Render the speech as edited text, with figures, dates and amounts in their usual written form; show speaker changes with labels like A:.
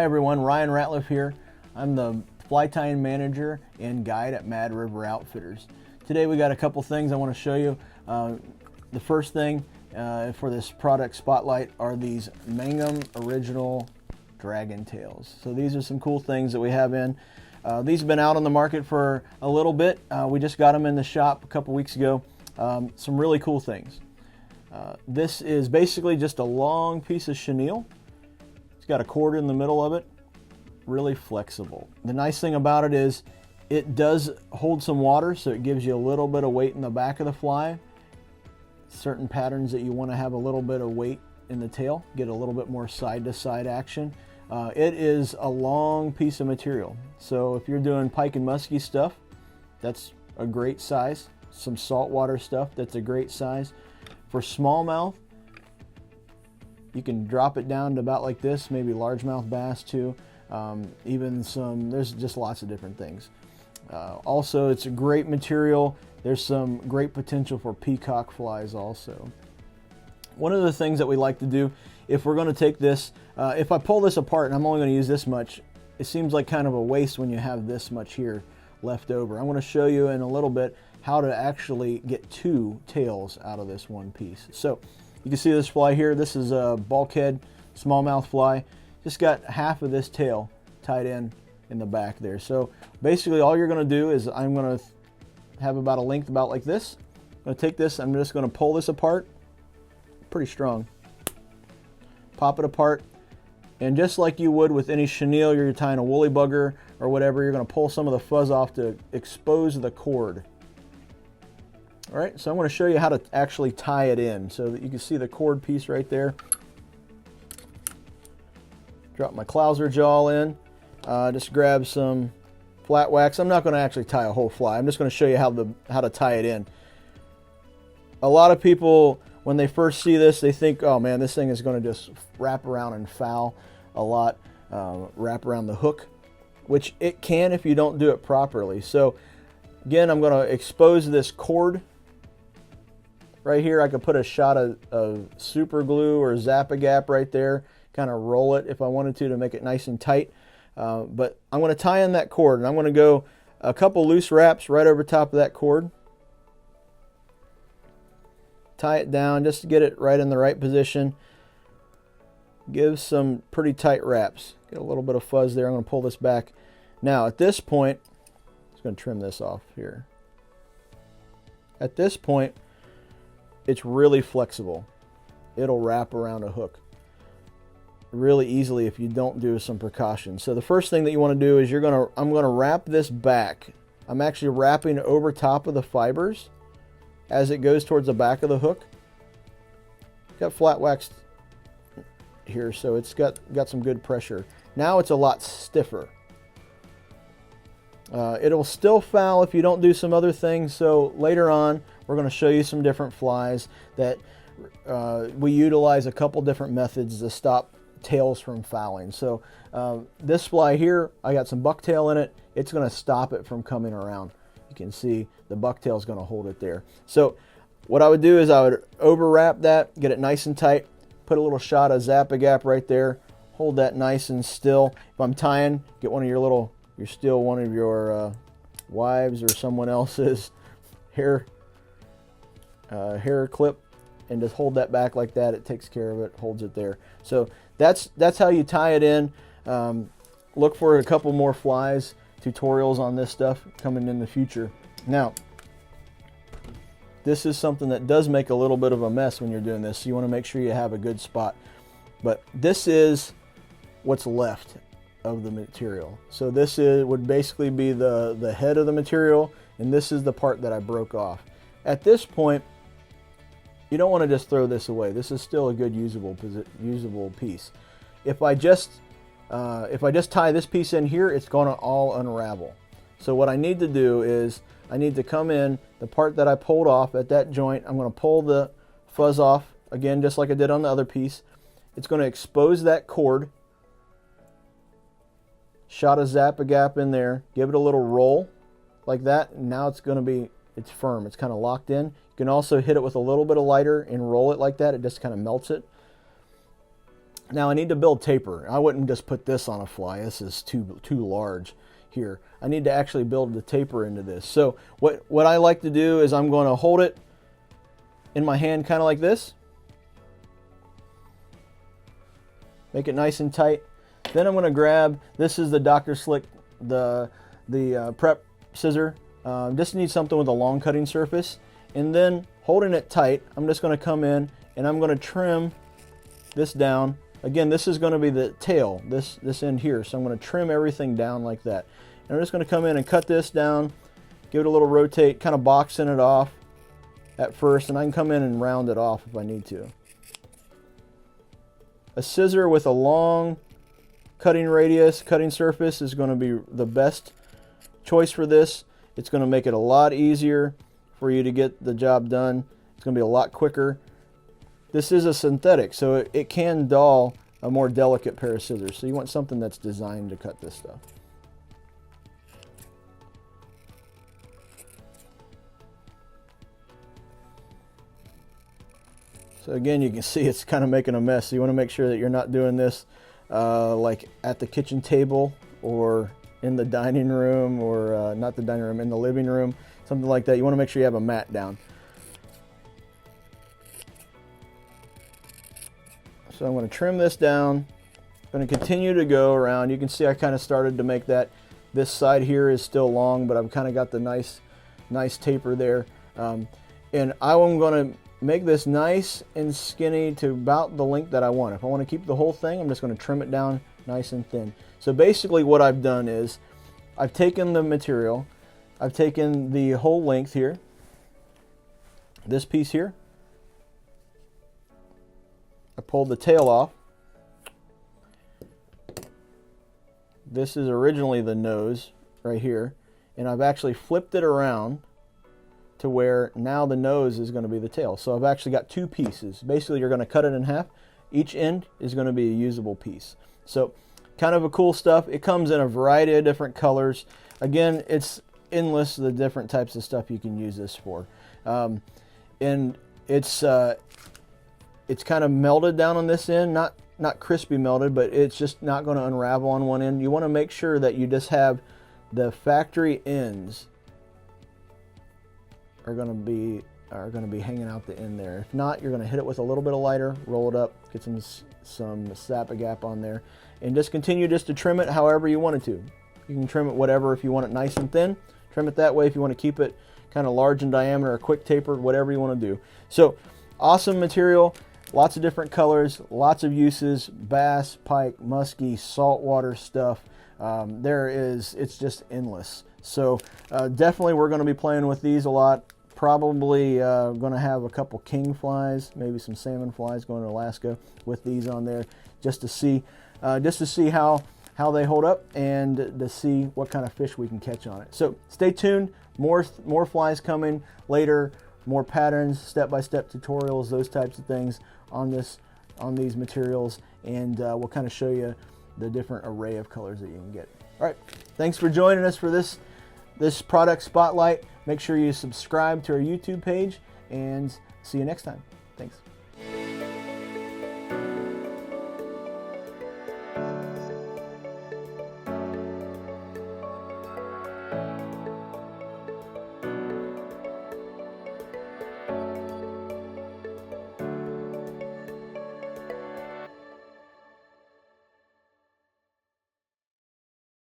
A: Hi everyone, Ryan Ratliff here. I'm the fly tying manager and guide at Mad River Outfitters. Today we got a couple things I want to show you. The first thing for this product spotlight are these Mangum original dragon tails. So these are some cool things that we have in. These have been out on the market for a little bit. We just got them in the shop a couple weeks ago. Some really cool things. This is basically just a long piece of chenille. It's got a cord in the middle of it, really flexible. The nice thing about it is it does hold some water, so it gives you a little bit of weight in the back of the fly. Certain patterns that you want to have a little bit of weight in the tail, get a little bit more side-to-side action. It is a long piece of material, so if you're doing pike and muskie stuff, that's a great size. Some saltwater stuff, that's a great size. For smallmouth, you can drop it down to about like this, maybe largemouth bass too. Even some, there's just lots of different things. Also, it's a great material. There's some great potential for peacock flies also. One of the things that we like to do, if we're going to take this, if I pull this apart and I'm only going to use this much, it seems like kind of a waste when you have this much here left over. I'm going to show you in a little bit how to actually get two tails out of this one piece. So you can see this fly here. This is a bulkhead smallmouth fly. Just got half of this tail tied in the back there. So basically all you're going to do is I'm going to have about a length about like this. I'm going to take this, I'm just going to pull this apart. Pretty strong. Pop it apart, and just like you would with any chenille, you're tying a woolly bugger or whatever, you're going to pull some of the fuzz off to expose the cord. All right, so I'm going to show you how to actually tie it in so that you can see the cord piece right there. Drop my clouser jaw in. Just grab some flat wax. I'm not going to actually tie a whole fly. I'm just going to show you how to tie it in. A lot of people, when they first see this, they think, oh man, this thing is going to just wrap around and foul a lot, wrap around the hook, which it can if you don't do it properly. So again, I'm going to expose this cord. Right here, I could put a shot of super glue or Zap-A-Gap right there, kind of roll it if I wanted to make it nice and tight. But I'm going to tie in that cord, and I'm going to go a couple loose wraps right over top of that cord. Tie it down just to get it right in the right position. Give some pretty tight wraps. Get a little bit of fuzz there. I'm going to pull this back. Now at this point, I'm just going to trim this off here. At this point, it's really flexible. It'll wrap around a hook really easily if you don't do some precautions. So the first thing that you want to do is I'm going to wrap this back. I'm actually wrapping over top of the fibers as it goes towards the back of the hook. Got flat waxed here, so it's got some good pressure. Now it's a lot stiffer. It'll still foul if you don't do some other things, so later on we're going to show you some different flies that we utilize a couple different methods to stop tails from fouling. So this fly here, I got some bucktail in it. It's going to stop it from coming around. You can see the bucktail is going to hold it there. So what I would do is I would overwrap that, get it nice and tight, put a little shot of Zap-A-Gap right there, hold that nice and still. If I'm tying, get one of your little, you're still one of your wives or someone else's hair clip, and just hold that back like that. It takes care of it, holds it there. So that's how you tie it in. Look for a couple more flies, tutorials on this stuff coming in the future. Now, this is something that does make a little bit of a mess when you're doing this, so you want to make sure you have a good spot. But this is what's left of the material. So this would basically be the head of the material, and this is the part that I broke off. At this point, you don't want to just throw this away. This is still a good usable piece. If I just tie this piece in here, it's going to all unravel. So what I need to do is I need to come in the part that I pulled off at that joint. I'm going to pull the fuzz off again, just like I did on the other piece. It's going to expose that cord. Shot a Zap-A-Gap in there. Give it a little roll like that. And now it's firm. It's kind of locked in. You can also hit it with a little bit of lighter and roll it like that. It just kind of melts it. Now I need to build taper. I wouldn't just put this on a fly. This is too large here. I need to actually build the taper into this. So what I like to do is I'm going to hold it in my hand kind of like this. Make it nice and tight. Then I'm going to grab, this is the Dr. Slick, the prep scissor. Just need something with a long cutting surface. And then holding it tight, I'm just going to come in and I'm going to trim this down. Again, this is going to be the tail, this end here. So I'm going to trim everything down like that. And I'm just going to come in and cut this down, give it a little rotate, kind of boxing it off at first, and I can come in and round it off if I need to. A scissor with a long cutting radius, cutting surface is going to be the best choice for this. It's going to make it a lot easier for you to get the job done. It's going to be a lot quicker. This is a synthetic, so it can dull a more delicate pair of scissors. So you want something that's designed to cut this stuff. So again, you can see it's kind of making a mess. So you want to make sure that you're not doing this like at the kitchen table or in the dining room, or not the dining room, in the living room, something like that. You want to make sure you have a mat down. So I'm going to trim this down. I'm going to continue to go around. You can see I kind of started to make that. This side here is still long, but I've kind of got the nice taper there. And I'm going to make this nice and skinny to about the length that I want. If I want to keep the whole thing, I'm just going to trim it down nice and thin. So basically what I've done is I've taken the material, I've taken the whole length here, this piece here, I pulled the tail off. This is originally the nose right here, and I've actually flipped it around to where now the nose is going to be the tail. So I've actually got two pieces. Basically, you're going to cut it in half. Each end is going to be a usable piece. So kind of a cool stuff. It comes in a variety of different colors. Again, it's endless the different types of stuff you can use this for. And it's kind of melted down on this end, not crispy melted, but it's just not going to unravel on one end. You want to make sure that you just have the factory ends are going to be hanging out the end there. If not, you're going to hit it with a little bit of lighter, roll it up, get some Zap-A-Gap on there, and just continue just to trim it however you want it to. You can trim it whatever. If you want it nice and thin, trim it that way. If you want to keep it kind of large in diameter or quick tapered, whatever you want to do. So awesome material, lots of different colors, lots of uses, bass, pike, muskie, saltwater stuff. It's just endless. So definitely we're going to be playing with these a lot. Probably going to have a couple king flies, maybe some salmon flies going to Alaska with these on there, just to see how they hold up and to see what kind of fish we can catch on it. So stay tuned. More flies coming later. More patterns, step-by-step tutorials, those types of things on these materials, and we'll kind of show you the different array of colors that you can get. All right, thanks for joining us for this product spotlight. Make sure you subscribe to our YouTube page, and see you next time. Thanks.